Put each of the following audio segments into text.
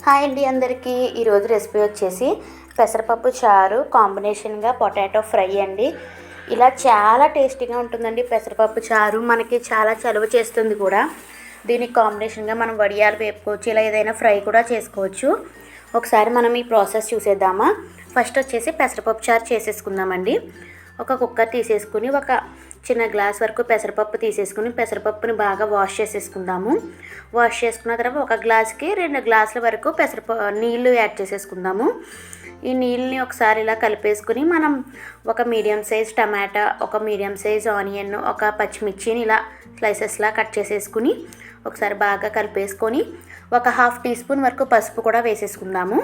Hi అండి అందరికీ. ఈరోజు రెసిపీ వచ్చేసి పెసరపప్పు చారు కాంబినేషన్గా పొటాటో ఫ్రై అండి. ఇలా చాలా టేస్టీగా ఉంటుందండి పెసరపప్పు చారు. మనకి చాలా చలువ చేస్తుంది కూడా. దీనికి కాంబినేషన్గా మనం వడియాలు వేపుకోవచ్చు, ఇలా ఏదైనా ఫ్రై కూడా చేసుకోవచ్చు. ఒకసారి మనం ఈ ప్రాసెస్ చూసేద్దామా. ఫస్ట్ వచ్చేసి పెసరపప్పు చారు చేసేసుకుందామండి. ఒక కుక్కర్ తీసేసుకుని ఒక చిన్న గ్లాస్ వరకు పెసరపప్పు తీసేసుకుని పెసరపప్పుని బాగా వాష్ చేసేసుకుందాము. వాష్ చేసుకున్న తర్వాత ఒక గ్లాస్కి 2 గ్లాసుల వరకు నీళ్ళు యాడ్ చేసేసుకుందాము. ఈ నీళ్ళని ఒకసారి ఇలా కలిపేసుకుని మనం ఒక మీడియం సైజ్ టమాటా, ఒక మీడియం సైజ్ ఆనియన్, ఒక పచ్చిమిర్చిని ఇలా స్లైసెస్లా కట్ చేసేసుకుని ఒకసారి బాగా కలిపేసుకొని ఒక 1/2 టీ స్పూన్ వరకు పసుపు కూడా వేసేసుకుందాము.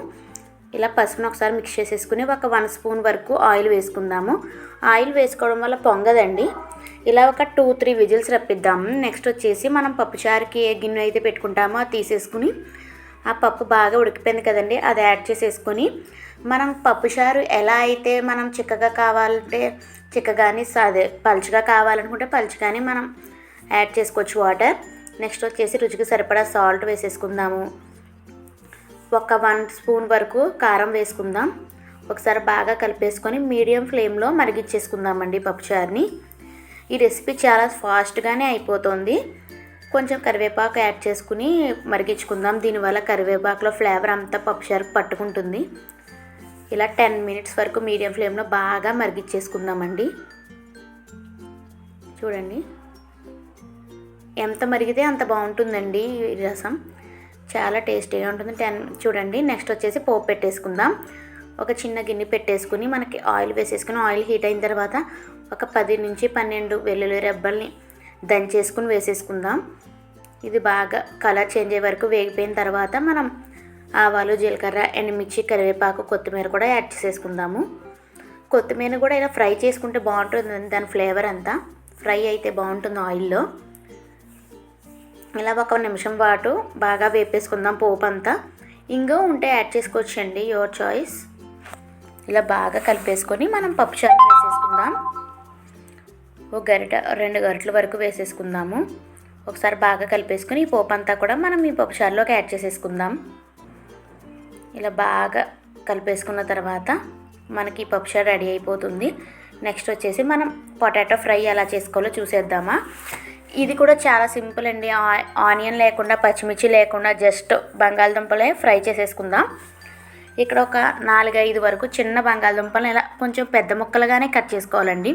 ఇలా పసుపును ఒకసారి మిక్స్ చేసేసుకుని ఒక 1 స్పూన్ వరకు ఆయిల్ వేసుకుందాము. ఆయిల్ వేసుకోవడం వల్ల పొంగదండి. ఇలా ఒక 2-3 విజిల్స్ రప్పిద్దాము. నెక్స్ట్ వచ్చేసి మనం పప్పుచారుకి ఏ గిన్నె అయితే పెట్టుకుంటామో అది తీసేసుకుని ఆ పప్పు బాగా ఉడికిపోయింది కదండి, అది యాడ్ చేసేసుకొని మనం పప్పుచారు ఎలా అయితే మనం చిక్కగా కావాలంటే చిక్కగాని పలుచగా కావాలనుకుంటే పలుచగాని మనం యాడ్ చేసుకోవచ్చు వాటర్. నెక్స్ట్ వచ్చేసి రుచికి సరిపడా సాల్ట్ వేసేసుకుందాము. ఒక 1 స్పూన్ వరకు కారం వేసుకుందాం. ఒకసారి బాగా కలిపేసుకొని మీడియం ఫ్లేమ్లో మరిగించేసుకుందామండి పప్పుచారుని. ఈ రెసిపీ చాలా ఫాస్ట్గానే అయిపోతుంది. కొంచెం కరివేపాకు యాడ్ చేసుకుని మరిగించుకుందాం. దీనివల్ల కరివేపాకులో ఫ్లేవర్ అంతా పప్పుచారుకు పట్టుకుంటుంది. ఇలా 10 మినిట్స్ వరకు మీడియం ఫ్లేమ్లో బాగా మరిగించేసుకుందామండి. చూడండి, ఎంత మరిగితే అంత బాగుంటుందండి ఈ రసం. చాలా టేస్టీగా ఉంటుంది. చూడండి. నెక్స్ట్ వచ్చేసి పోపు పెట్టేసుకుందాం. ఒక చిన్న గిన్నె పెట్టేసుకుని మనకి ఆయిల్ వేసేసుకుని ఆయిల్ హీట్ అయిన తర్వాత ఒక 10 నుంచి 12 వెల్లుల్లి రెబ్బల్ని దంచేసుకుని వేసేసుకుందాం. ఇది బాగా కలర్ చేంజ్ అయ్యే వరకు వేగిపోయిన తర్వాత మనం ఆవాలు, జీలకర్ర, ఎండుమిర్చి, కరివేపాకు, కొత్తిమీర కూడా యాడ్ చేసేసుకుందాము. కొత్తిమీర కూడా ఇలా ఫ్రై చేసుకుంటే బాగుంటుంది. దాని ఫ్లేవర్ అంతా ఫ్రై అయితే బాగుంటుంది ఆయిల్లో. ఇలా ఒక నిమిషం పాటు బాగా వేపేసుకుందాం పోపు అంతా. ఇంగో ఉంటే యాడ్ చేసుకోవచ్చండి, యువర్ చాయిస్. ఇలా బాగా కలిపేసుకొని మనం పప్పుచారు వేసేసుకుందాం. ఒక గరిట 2 గరిటెల వరకు వేసేసుకుందాము. ఒకసారి బాగా కలిపేసుకొని ఈ పోపు అంతా కూడా మనం ఈ పప్పుచారులోకి యాడ్ చేసేసుకుందాం. ఇలా బాగా కలిపేసుకున్న తర్వాత మనకి ఈ పప్పుచారు రెడీ అయిపోతుంది. నెక్స్ట్ వచ్చేసి మనం పొటాటో ఫ్రై ఎలా చేసుకోవాలో చూసేద్దామా. ఇది కూడా చాలా సింపుల్ అండి. ఆనియన్ లేకుండా, పచ్చిమిర్చి లేకుండా జస్ట్ బంగాళదుంపలే ఫ్రై చేసేసుకుందాం. ఇక్కడ ఒక 4-5 వరకు చిన్న బంగాళదుంపలు ఇలా కొంచెం పెద్ద ముక్కలుగానే కట్ చేసుకోవాలండి.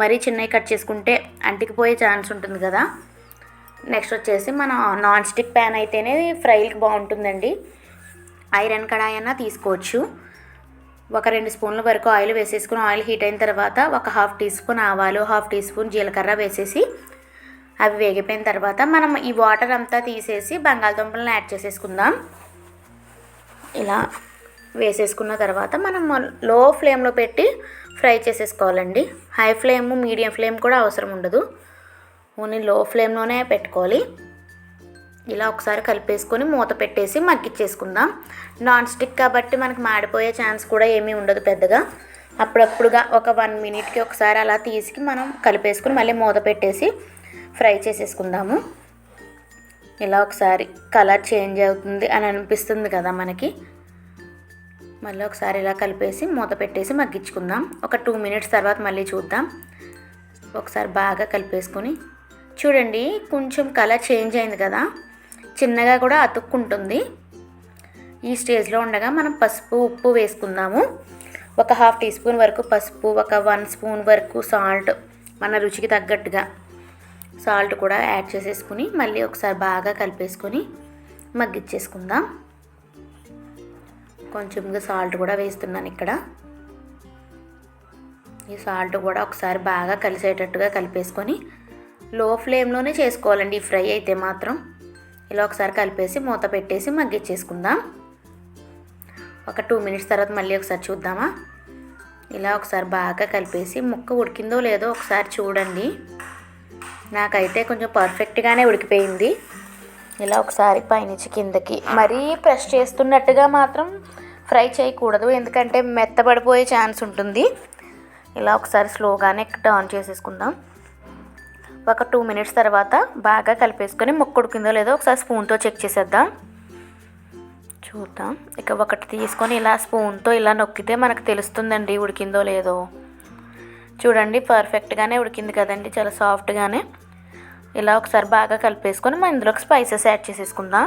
మరీ చిన్నవి కట్ చేసుకుంటే అంటికిపోయే ఛాన్స్ ఉంటుంది కదా. నెక్స్ట్ వచ్చేసి మనం నాన్ స్టిక్ ప్యాన్ అయితేనే ఫ్రైకి బాగుంటుందండి. ఐరన్ కడాయి అన్నా తీసుకోవచ్చు. ఒక 2 స్పూన్ల వరకు ఆయిల్ వేసేసుకుని ఆయిల్ హీట్ అయిన తర్వాత ఒక 1/2 టీ స్పూన్ ఆవాలు, 1/2 టీ స్పూన్ జీలకర్ర వేసేసి అవి వేగిపోయిన తర్వాత మనం ఈ వాటర్ అంతా తీసేసి బంగాళదుంపలను యాడ్ చేసేసుకుందాం. ఇలా వేసేసుకున్న తర్వాత మనం లో ఫ్లేమ్లో పెట్టి ఫ్రై చేసేసుకోవాలండి. హై ఫ్లేమ్, మీడియం ఫ్లేమ్ కూడా అవసరం ఉండదు. ఓన్లీ లో ఫ్లేమ్లోనే పెట్టుకోవాలి. ఇలా ఒకసారి కలిపేసుకొని మూత పెట్టేసి మగ్గిచ్చేసుకుందాం. నాన్ స్టిక్ కాబట్టి మనకి మాడిపోయే ఛాన్స్ కూడా ఏమీ ఉండదు పెద్దగా. అప్పుడప్పుడుగా ఒక 1 మినిట్కి ఒకసారి అలా తీసి మనం కలిపేసుకుని మళ్ళీ మూత పెట్టేసి ఫ్రై చేసేసుకుందాము. ఇలా ఒకసారి కలర్ చేంజ్ అవుతుంది అని అనిపిస్తుంది కదా మనకి. మళ్ళీ ఒకసారి ఇలా కలిపేసి మూత పెట్టేసి మగ్గించుకుందాం. ఒక 2 మినిట్స్ తర్వాత మళ్ళీ చూద్దాం. ఒకసారి బాగా కలిపేసుకొని చూడండి, కొంచెం కలర్ చేంజ్ అయింది కదా, చిన్నగా కూడా అతుక్కుంటుంది. ఈ స్టేజ్లో ఉండగా మనం పసుపు, ఉప్పు వేసుకుందాము. ఒక 1/2 టీ స్పూన్ వరకు పసుపు, ఒక 1 స్పూన్ వరకు సాల్ట్, మన రుచికి తగ్గట్టుగా సాల్ట్ కూడా యాడ్ చేసేసుకుని మళ్ళీ ఒకసారి బాగా కలిపేసుకొని మగ్గిచ్చేసుకుందాం. కొంచెంగా సాల్ట్ కూడా వేస్తున్నాను ఇక్కడ. ఈ సాల్ట్ కూడా ఒకసారి బాగా కలిసేటట్టుగా కలిపేసుకొని లో ఫ్లేమ్లోనే చేసుకోవాలండి ఈ ఫ్రై అయితే మాత్రం. ఇలా ఒకసారి కలిపేసి మూత పెట్టేసి మగ్గిచ్చేసుకుందాం. ఒక 2 మినిట్స్ తర్వాత మళ్ళీ ఒకసారి చూద్దామా. ఇలా ఒకసారి బాగా కలిపేసి ముక్క ఉడికిందో లేదో ఒకసారి చూడండి. నాకైతే కొంచెం పర్ఫెక్ట్గానే ఉడికిపోయింది. ఇలా ఒకసారి పైనుంచి కిందకి మరీ ప్రెస్ చేస్తున్నట్టుగా మాత్రం ఫ్రై చేయకూడదు, ఎందుకంటే మెత్తబడిపోయే ఛాన్స్ ఉంటుంది. ఇలా ఒకసారి స్లోగానే టర్న్ చేసేసుకుందాం. ఒక 2 మినిట్స్ తర్వాత బాగా కలిపేసుకొని ముక్క ఉడికిందో లేదో ఒకసారి స్పూన్తో చెక్ చేసేద్దాం. చూద్దాం. ఇక ఒకటి తీసుకొని ఇలా స్పూన్తో ఇలా నొక్కితే మనకు తెలుస్తుందండి ఉడికిందో లేదో. చూడండి పర్ఫెక్ట్గానే ఉడికింది కదండి, చాలా సాఫ్ట్గానే. ఇలా ఒకసారి బాగా కలిపేసుకొని మనం ఇందులోకి స్పైసెస్ యాడ్ చేసేసుకుందాం.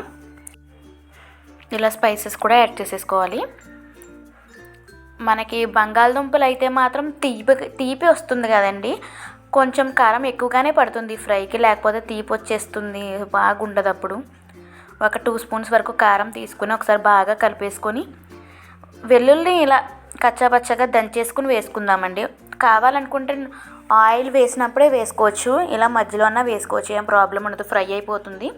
ఇలా స్పైసెస్ కూడా యాడ్ చేసేసుకోవాలి. మనకి బంగాళదుంపలు అయితే మాత్రం తీపి వస్తుంది కదండి, కొంచెం కారం ఎక్కువగానే పడుతుంది ఫ్రైకి, లేకపోతే తీపి వచ్చేస్తుంది, బాగుండదు. అప్పుడు ఒక 2 స్పూన్స్ వరకు కారం తీసుకుని ఒకసారి బాగా కలిపేసుకొని వెల్లుల్లి ఇలా కచ్చాపచ్చగా దంచేసుకుని వేసుకుందామండి. కావాలనుకుంటే ఆయిల్ వేసినప్పుడే వేసుకోవచ్చు, ఇలా మధ్యలో అన్నా వేసుకోవచ్చు, ఏం ప్రాబ్లం ఉండదు, ఫ్రై అయిపోతుంది.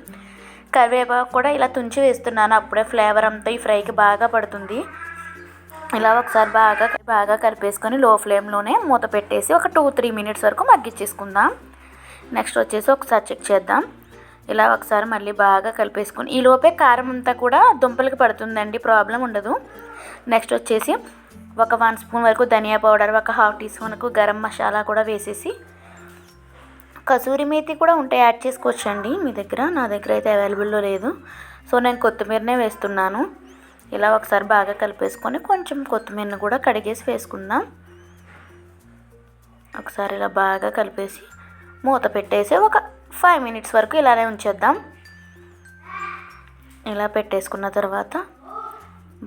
కరివేపాకు కూడా ఇలా తుంచి వేస్తున్నాను, అప్పుడే ఫ్లేవర్ అంతా ఈ ఫ్రైకి బాగా పడుతుంది. ఇలా ఒకసారి బాగా కలిపేసుకొని లో ఫ్లేమ్లోనే మూత పెట్టేసి ఒక 2-3 మినిట్స్ వరకు మగ్గించేసుకుందాం. నెక్స్ట్ వచ్చేసి ఒకసారి చెక్ చేద్దాం. ఇలా ఒకసారి మళ్ళీ బాగా కలిపేసుకొని ఈ లోపే కారం అంతా కూడా దుంపలకి పడుతుందండి, ప్రాబ్లం ఉండదు. నెక్స్ట్ వచ్చేసి ఒక 1 స్పూన్ వరకు ధనియా పౌడర్, ఒక 1/2 టీ స్పూన్ వరకు గరం మసాలా కూడా వేసేసి, కసూరి మేతి కూడా ఉంటే యాడ్ చేసుకోవచ్చండి మీ దగ్గర, నా దగ్గర అయితే అవైలబుల్లో లేదు, సో నేను కొత్తిమీరనే వేస్తున్నాను. ఇలా ఒకసారి బాగా కలిపేసుకొని కొంచెం కొత్తిమీరని కూడా కడిగేసి వేసుకుందాం. ఒకసారి ఇలా బాగా కలిపేసి మూత పెట్టేసి ఒక 5 మినిట్స్ వరకు ఇలానే ఉంచేద్దాం. ఇలా పెట్టేసుకున్న తర్వాత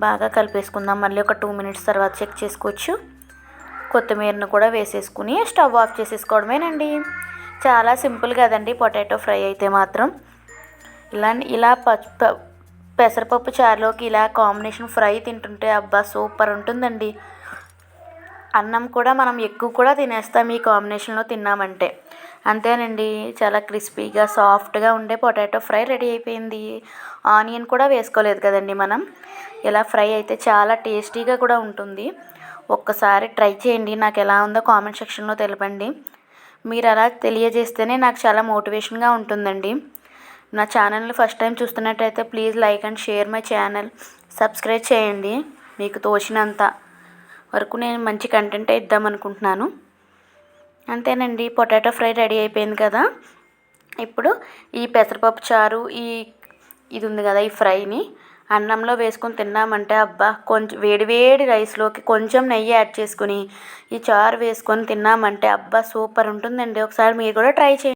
బాగా కలిపేసుకుందాం. మళ్ళీ ఒక 2 మినిట్స్ తర్వాత చెక్ చేసుకోవచ్చు. కొత్తిమీరను కూడా వేసేసుకుని స్టవ్ ఆఫ్ చేసేసుకోవడమేనండి. చాలా సింపుల్ కదండి పొటాటో ఫ్రై అయితే మాత్రం. ఇలా పెసరపప్పు చారులోకి ఇలా కాంబినేషన్ ఫ్రై తింటుంటే అబ్బా సూపర్ ఉంటుందండి. అన్నం కూడా మనం ఎక్కువ కూడా తినేస్తాం ఈ కాంబినేషన్లో తిన్నామంటే. అంతేనండి, చాలా క్రిస్పీగా సాఫ్ట్గా ఉండే పొటాటో ఫ్రై రెడీ అయిపోయింది. ఆనియన్ కూడా వేసుకోలేదు కదండి మనం. ఇలా ఫ్రై అయితే చాలా టేస్టీగా కూడా ఉంటుంది. ఒక్కసారి ట్రై చేయండి, నాకు ఎలా ఉందో కామెంట్ సెక్షన్లో తెలపండి. మీరు అలా తెలియజేస్తేనే నాకు చాలా మోటివేషన్గా ఉంటుందండి. నా ఛానల్ని ఫస్ట్ టైం చూస్తున్నట్టయితే please like and share my channel, subscribe చేయండి. మీకు తోచినంత వరకు నేను మంచి కంటెంట్ ఇద్దామనుకుంటున్నాను. అంతేనండి, పొటాటో ఫ్రై రెడీ అయిపోయింది కదా. ఇప్పుడు ఈ పెసరపప్పు చారు ఇది ఉంది కదా, ఈ ఫ్రైని అన్నంలో వేసుకొని తిన్నామంటే అబ్బా, కొంచెం వేడివేడి రైస్లోకి కొంచెం నెయ్యి యాడ్ చేసుకుని ఈ చారు వేసుకొని తిన్నామంటే అబ్బా సూపర్ ఉంటుందండి. ఒకసారి మీరు కూడా ట్రై చేయండి.